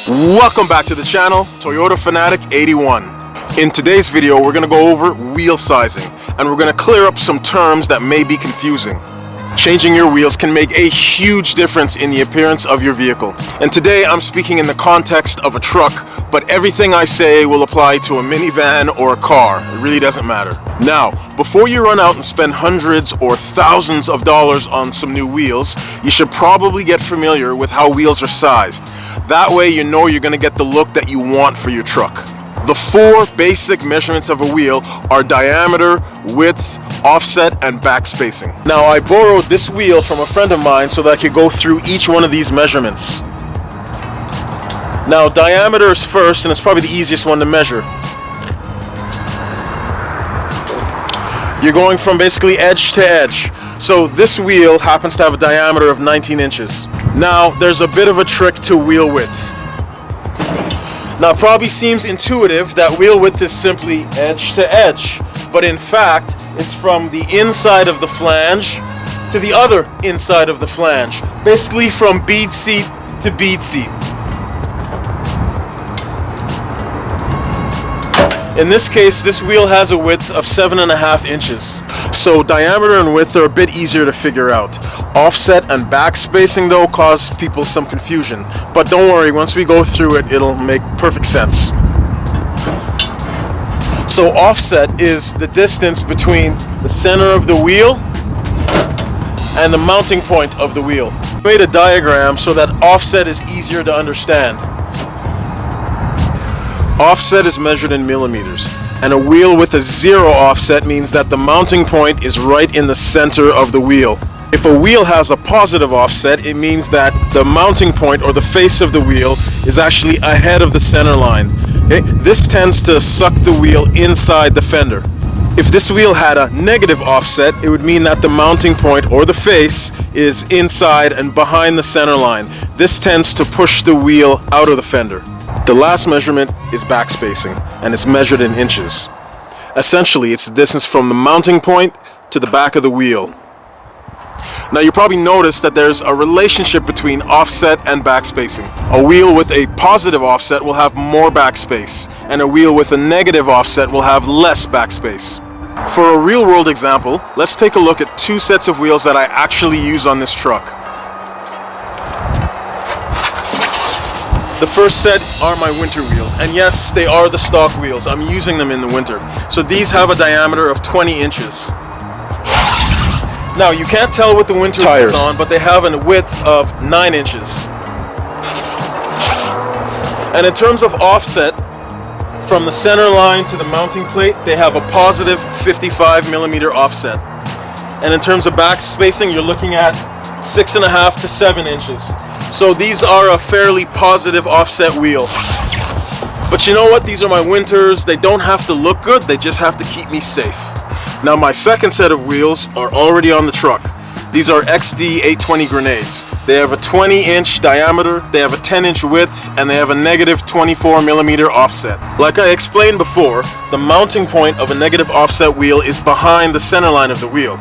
Welcome back to the channel, Toyota Fanatic 81. In today's video, we're going to go over wheel sizing, and we're going to clear up some terms that may be confusing. Changing your wheels can make a huge difference in the appearance of your vehicle. And today I'm speaking in the context of a truck, but everything I say will apply to a minivan or a car. It really doesn't matter. Now, before you run out and spend hundreds or thousands of dollars on some new wheels, you should probably get familiar with how wheels are sized. That way you know you're going to get the look that you want for your truck. The four basic measurements of a wheel are diameter, width, offset, and back spacing. Now, I borrowed this wheel from a friend of mine so that I could go through each one of these measurements. Now, diameter is first, and it's probably the easiest one to measure. You're going from basically edge to edge. So this wheel happens to have a diameter of 19 inches. Now, there's a bit of a trick to wheel width. Now, it probably seems intuitive that wheel width is simply edge to edge, but in fact, it's from the inside of the flange to the other inside of the flange, basically from bead seat to bead seat. In this case, this wheel has a width of 7.5 inches. So diameter and width are a bit easier to figure out. Offset and back spacing, though, cause people some confusion. But don't worry, once we go through it, it'll make perfect sense. So offset is the distance between the center of the wheel and the mounting point of the wheel. I made a diagram so that offset is easier to understand. Offset is measured in millimeters, and a wheel with a 0 offset means that the mounting point is right in the center of the wheel. If a wheel has a positive offset, it means that the mounting point or the face of the wheel is actually ahead of the center line. Okay? This tends to suck the wheel inside the fender. If this wheel had a negative offset, it would mean that the mounting point or the face is inside and behind the center line. This tends to push the wheel out of the fender. The last measurement is back spacing, and it's measured in inches. Essentially, it's the distance from the mounting point to the back of the wheel. Now, you probably noticed that there's a relationship between offset and back spacing. A wheel with a positive offset will have more backspace, and a wheel with a negative offset will have less backspace. For a real-world example, let's take a look at two sets of wheels that I actually use on this truck. The first set are my winter wheels, and yes, they are the stock wheels. I'm using them in the winter. So these have a diameter of 20 inches. Now, you can't tell with the winter tires on, but they have a width of 9 inches. And in terms of offset, from the center line to the mounting plate, they have a positive 55 millimeter offset. And in terms of back spacing, you're looking at 6.5 to 7 inches. So these are a fairly positive offset wheel. But you know what? These are my winters. They don't have to look good. They just have to keep me safe. Now, my second set of wheels are already on the truck. These are XD820 Grenades. They have a 20-inch diameter, they have a 10-inch width, and they have a negative 24 millimeter offset. Like I explained before, the mounting point of a negative offset wheel is behind the center line of the wheel.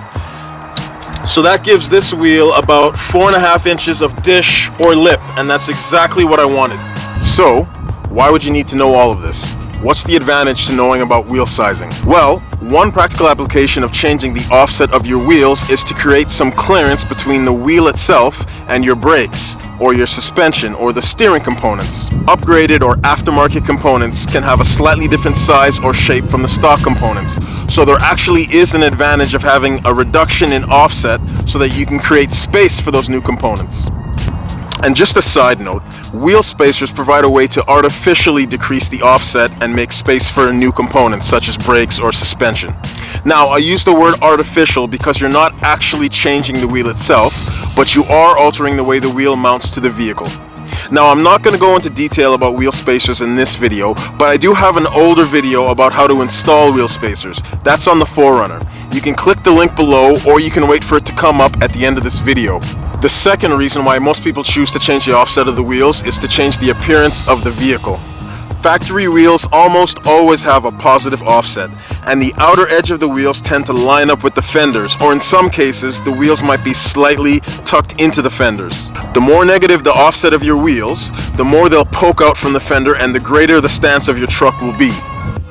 So that gives this wheel about 4.5 inches of dish or lip, and that's exactly what I wanted. So, why would you need to know all of this? What's the advantage to knowing about wheel sizing? Well, one practical application of changing the offset of your wheels is to create some clearance between the wheel itself and your brakes, or your suspension, or the steering components. Upgraded or aftermarket components can have a slightly different size or shape from the stock components, so there actually is an advantage of having a reduction in offset so that you can create space for those new components. And just a side note, wheel spacers provide a way to artificially decrease the offset and make space for new components such as brakes or suspension. Now, I use the word artificial because you're not actually changing the wheel itself, but you are altering the way the wheel mounts to the vehicle. Now, I'm not going to go into detail about wheel spacers in this video, but I do have an older video about how to install wheel spacers. That's on the Forerunner. You can click the link below, or you can wait for it to come up at the end of this video. The second reason why most people choose to change the offset of the wheels is to change the appearance of the vehicle. Factory wheels almost always have a positive offset, and the outer edge of the wheels tend to line up with the fenders, or in some cases, the wheels might be slightly tucked into the fenders. The more negative the offset of your wheels, the more they'll poke out from the fender and the greater the stance of your truck will be.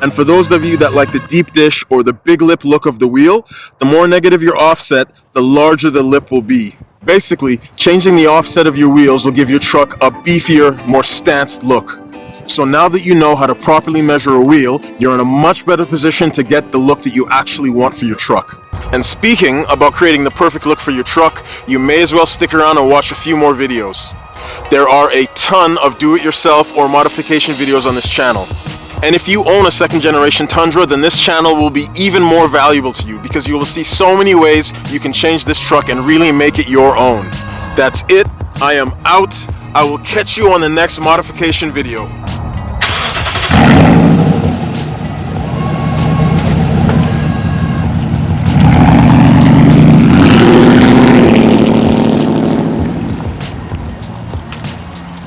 And for those of you that like the deep dish or the big lip look of the wheel, the more negative your offset, the larger the lip will be. Basically, changing the offset of your wheels will give your truck a beefier, more stanced look. So now that you know how to properly measure a wheel, you're in a much better position to get the look that you actually want for your truck. And speaking about creating the perfect look for your truck, you may as well stick around and watch a few more videos. There are a ton of do-it-yourself or modification videos on this channel. And if you own a second generation Tundra, then this channel will be even more valuable to you because you will see so many ways you can change this truck and really make it your own. That's it. I am out. I will catch you on the next modification video.